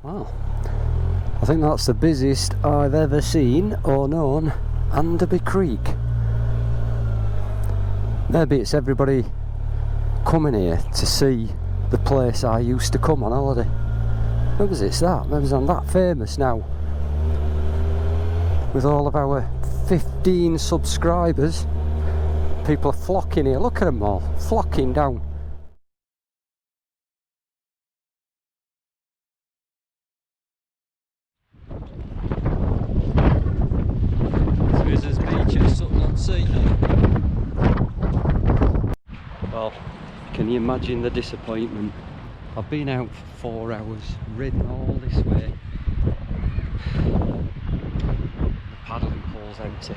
Well, I think that's the busiest I've ever seen or known Anderby Creek. Maybe it's everybody coming here to see the place I used to come on holiday. Maybe it's that. Maybe I'm that famous now. With all of our 15 subscribers, people are flocking here. Look at them all, flocking down. So here's this beach at Sutton-on-Sea. Well, can you imagine the disappointment? I've been out for 4 hours, ridden all this way. The paddling pool's empty.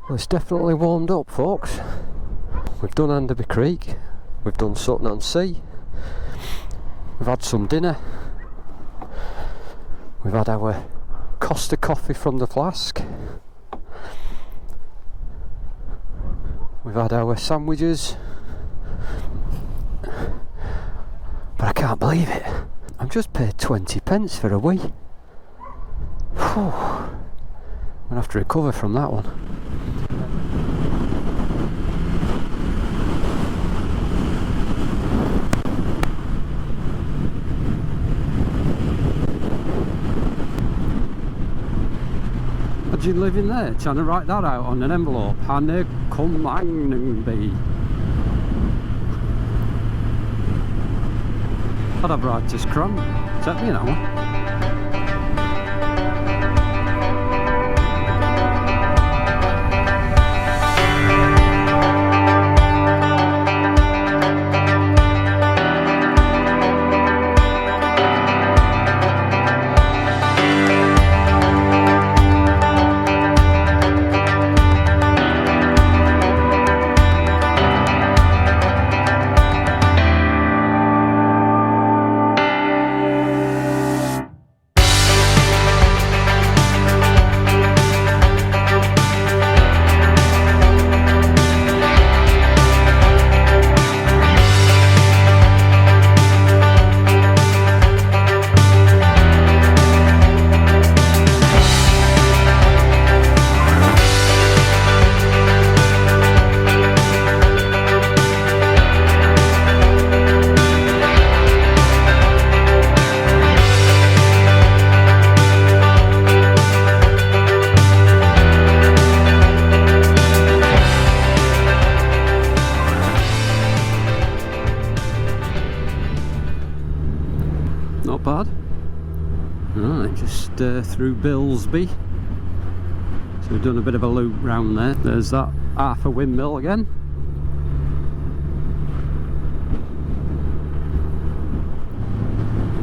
Well, it's definitely warmed up, folks. We've done Anderby Creek, we've done Sutton-on-Sea, we've had some dinner, we've had our Costa coffee from the flask, we've had our sandwiches, but I can't believe it. I've just paid 20 pence for a wee. Whew. I'm gonna have to recover from that one. Imagine living there, trying to write that out on an envelope. Honeycomb be. I'd have writer's cramp. Take me an hour. Not bad. Right, just through Bilsby. So we've done a bit of a loop round there. There's that half a windmill again.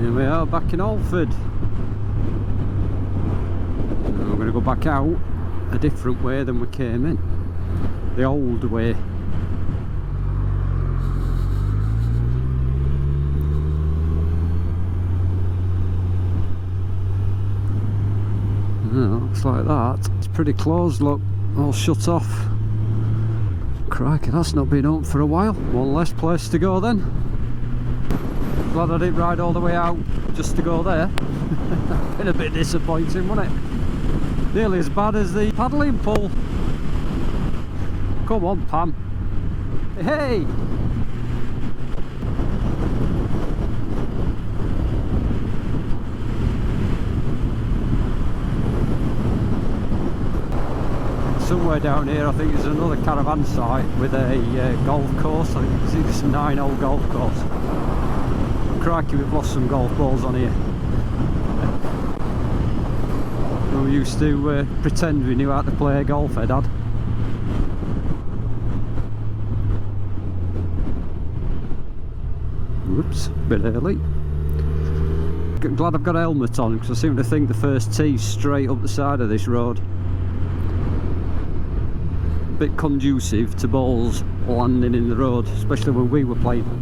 Here we are back in Alford. Now we're going to go back out a different way than we came in. The old way. Looks like that. It's pretty closed, look, all shut off. Crikey, that's not been open for a while. One less place to go then. Glad I didn't ride all the way out just to go there. Been a bit disappointing, wasn't it? Nearly as bad as the paddling pool. Come on, Pam. Hey! Somewhere down here I think there's another caravan site with a golf course. I think it's a 9-hole golf course. Crikey, we've lost some golf balls on here. We used to pretend we knew how to play golf, Dad. Whoops, a bit early. glad I've got a helmet on, because I seem to think the first tee's straight up the side of this road. A bit conducive to balls landing in the road, especially when we were playing.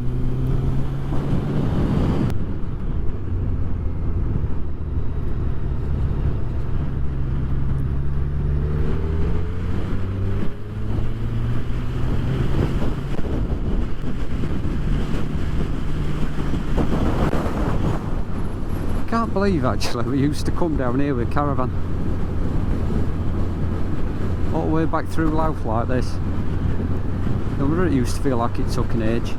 Can't believe actually we used to come down here with a caravan all the way back through Louth like this. No wonder it used to feel like it took an age.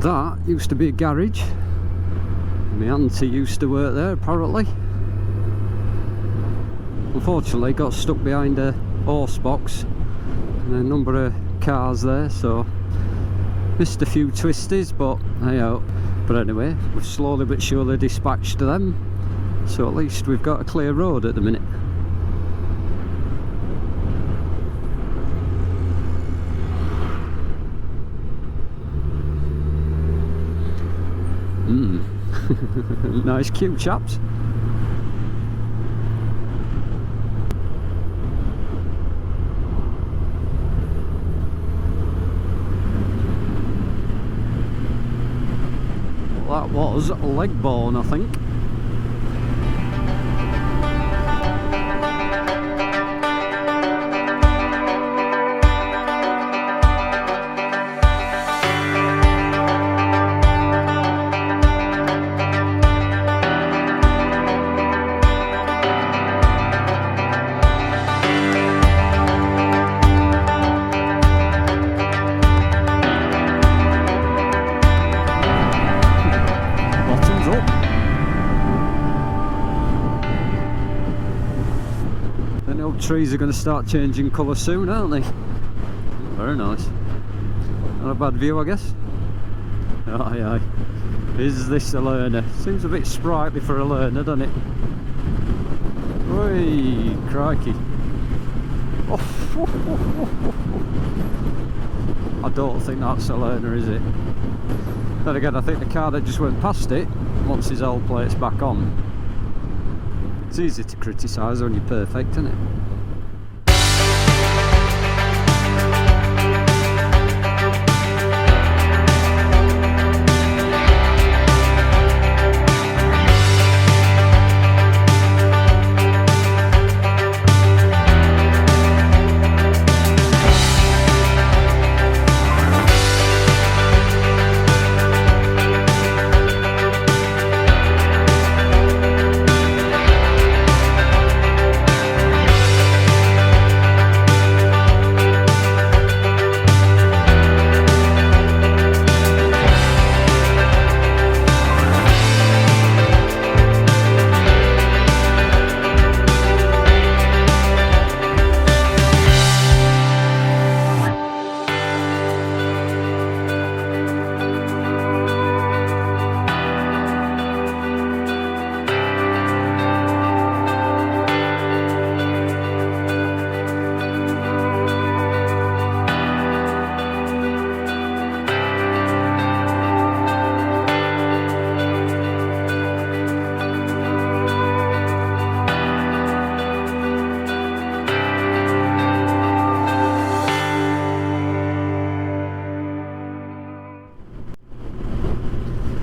That used to be a garage. My auntie used to work there apparently. Unfortunately got stuck behind a horse box and a number of cars there, so missed a few twisties, but hey ho. But anyway, we've slowly but surely dispatched them, so at least we've got a clear road at the minute. Nice queue, chaps. That was Legbourne, I think. Trees are going to start changing colour soon, aren't they? Very nice. Not a bad view, I guess. Aye, aye. Is this a learner? Seems a bit sprightly for a learner, doesn't it? Oi, crikey. Oh, I don't think that's a learner, is it? Then again, I think the car that just went past it wants his old plates back on. It's easy to criticise when you're perfect, isn't it?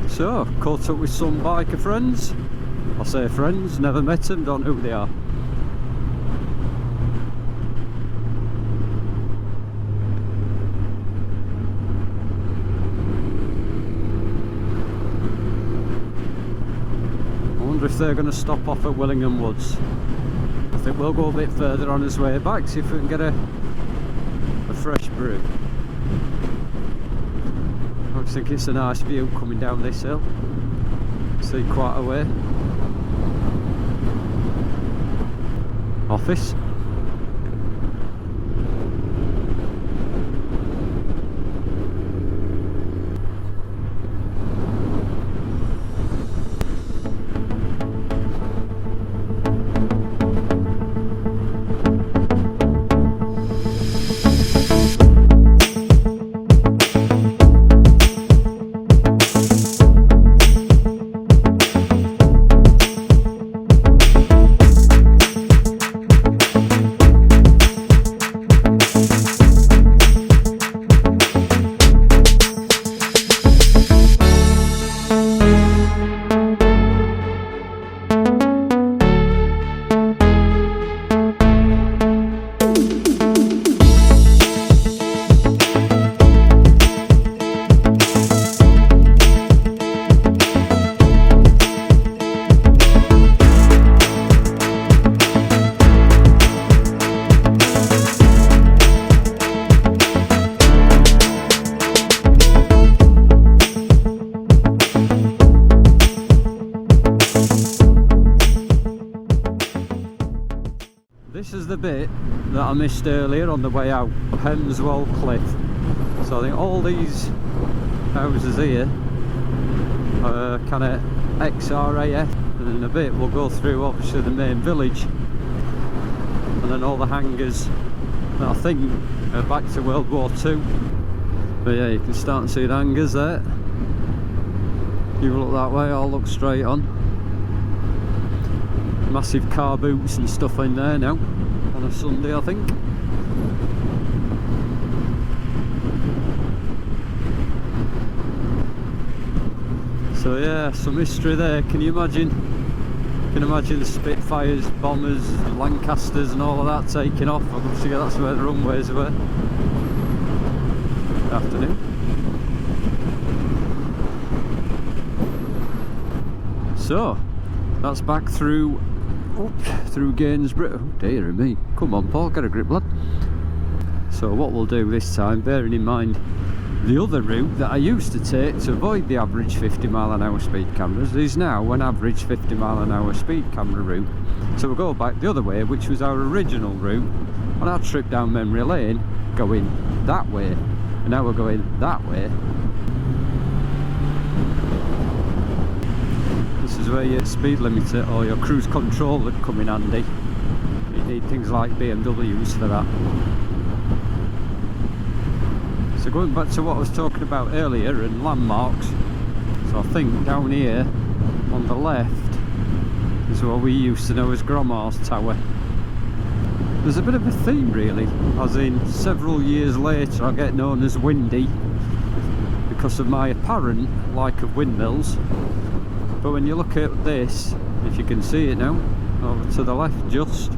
So, caught up with some biker friends. I say friends, never met them, don't know who they are. I wonder if they're going to stop off at Willingham Woods. I think we'll go a bit further on his way back, see if we can get a fresh brew. I think it's a nice view coming down this hill. See quite a way. Office. the bit that I missed earlier on the way out, Hemswell Cliff. So I think all these houses here are kind of ex-RAF, and in a bit we'll go through obviously the main village, and then all the hangars that I think are back to World War II. But yeah, you can start to see the hangars there. You look that way, I'll look straight on. Massive car boots and stuff in there now on a Sunday, I think. So yeah, some history there. Can you imagine? You can imagine the Spitfires, bombers, Lancasters and all of that taking off. I must forget that's where the runways were. Good afternoon. So that's back through Gainsborough. Oh dear me, come on Paul, get a grip lad. So what we'll do this time, bearing in mind the other route that I used to take to avoid the average 50-mile-an-hour speed cameras is now an average 50-mile-an-hour speed camera route. So we'll go back the other way, which was our original route on our trip down memory lane, going that way, and now we're going that way. This is where your speed limiter or your cruise control would come in handy. You need things like BMWs for that. So going back to what I was talking about earlier and landmarks, so I think down here on the left is what we used to know as Grommar's Tower. There's a bit of a theme really, as in several years later I get known as Windy because of my apparent like of windmills. But when you look at this, if you can see it now, over to the left just,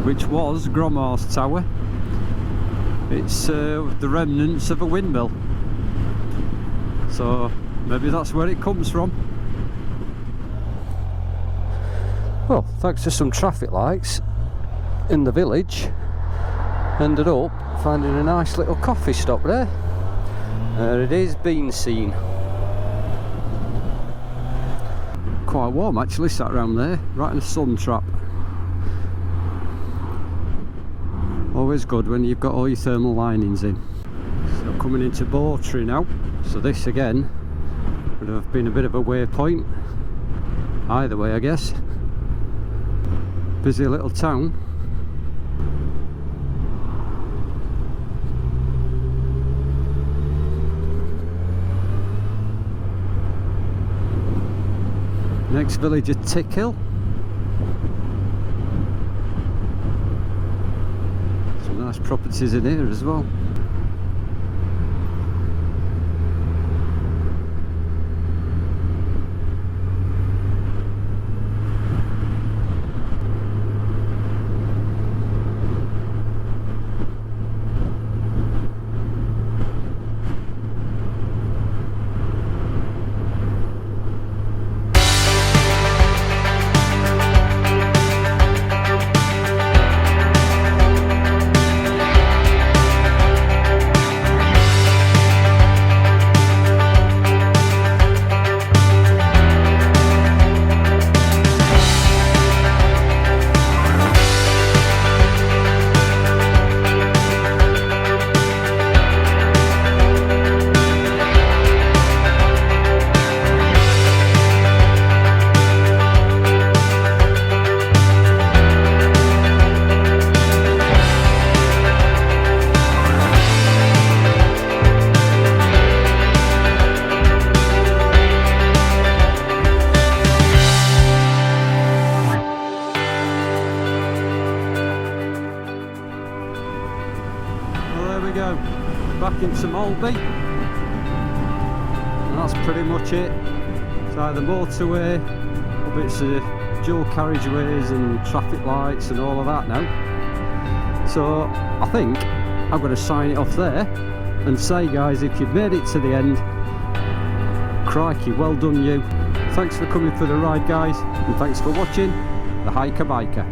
which was Grommar's Tower, it's the remnants of a windmill. So maybe that's where it comes from. Well, thanks to some traffic lights in the village, ended up finding a nice little coffee stop there. There it is, Bean Scene. Quite warm actually, sat around there, right in a sun trap. Always good when you've got all your thermal linings in. So coming into Bawtry now, so this again would have been a bit of a waypoint either way I guess. Busy little town. Next village at Tick Hill. Some nice properties in here as well. Back into Malby, and that's pretty much it. It's either motorway or bits of dual carriageways and traffic lights and all of that now. So I think I'm going to sign it off there and say, guys, if you've made it to the end, crikey, well done you. Thanks for coming for the ride, guys, and thanks for watching The Hiker Biker.